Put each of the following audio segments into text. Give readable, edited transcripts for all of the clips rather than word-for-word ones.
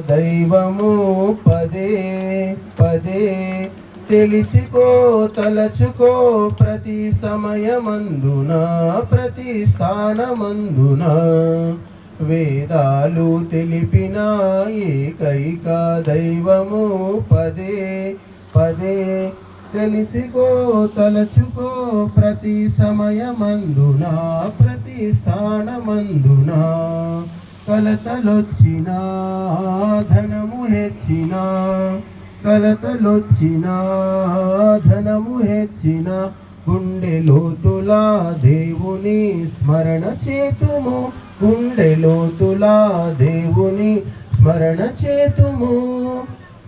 దైవము పదే పదే తెలిసికో తలచుకో ప్రతి సమయమందున ప్రతి స్థానమందున వేదాలు తెలిపిన ఏకైక దైవము పదే పదే తెలిసికో తలచుకో ప్రతి సమయమందున ప్రతి స్థానమందున కలతలొచ్చినా ధనము హెచ్చినా కలతలొచ్చినా ధనము హెచ్చిన గుండె లోతులా దేవుని స్మరణ చేతుము గుండె లోతులా దేవుని స్మరణ చేతుము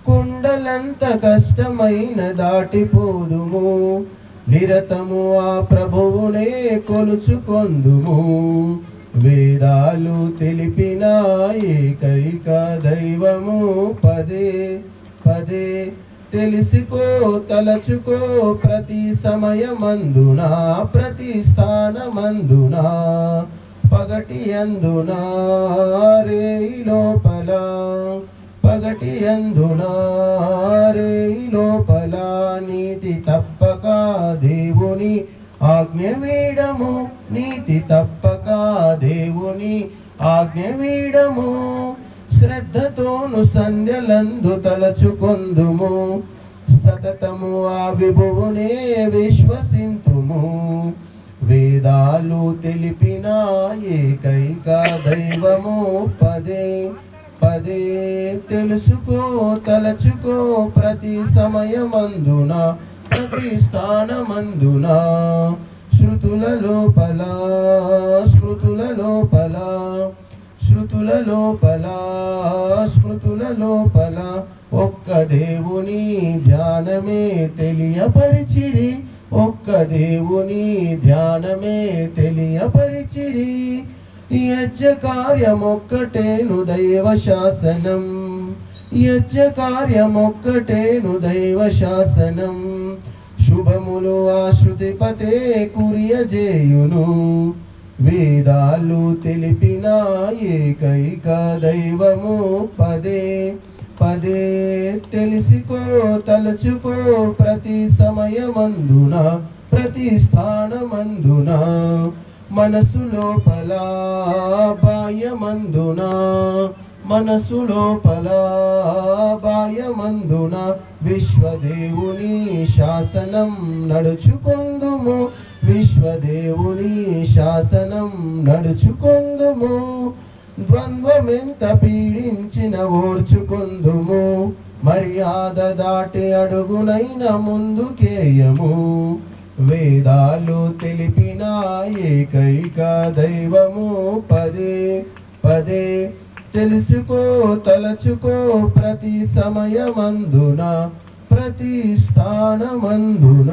కుండలంత కష్టమైన దాటిపోదుము నిరతము ఆ ప్రభువునే కొలుచుకొందుము వేదాలు తెలిపిన ఏకైక దైవము పదే పదే తెలిసికో తలచుకో ప్రతి సమయమందున ప్రతి స్థానమందున పగటి అందున రేయి లోపల పగటి అందున రేయి లోపల నీతి తప్పక దేవుని ఆజ్ఞ వేడము నీతి తప్పక దేవుని ఆజ్ఞ వేడము శ్రద్ధతోను సంధ్యలందు తలచుకొందుము సతతము ఆ విభువునే విశ్వసింతుము వేదాలు తెలిపిన ఏకైక దైవము పదే పదే తెలుసుకో తలచుకో ప్రతి సమయమందున ప్రతి స్థానమందున శృతుల లోపల స్మృతుల లోపల శృతుల లోపల స్మృతుల లోపల ఒక్క దేవుని ధ్యానమే తెలియపరిచిరి ఒక్క దేవుని ధ్యానమే తెలియపరిచిరి యజ్ఞ కార్యమొక్కటేను దైవ శాసనం యజ్ఞ కార్యమొక్కటేను దైవ శాసనం శుభములు ఆశ్రుతిపతే కురియజేయును వేదాలు తెలిపిన ఏకైక దైవము పదే పదే తెలిసికో తలచుకో ప్రతి సమయమందున ప్రతి స్థానమందున మనసు లోపల బాహ్యమందున మనసు లోపల బాహ్యమందున విశ్వదేవుని శాసనం నడుచుకొందుము విశ్వదేవుని శాసనం నడుచుకొందుము ద్వంద్వమెంత పీడించిన ఓర్చుకొందుము మర్యాద దాటి అడుగునైన ముందుకేయము వేదాలు తెలిపిన ఏకైక దైవము పదే పదే తెలుసుకో తలచుకో ప్రతి సమయమందున ప్రతి స్థానమందున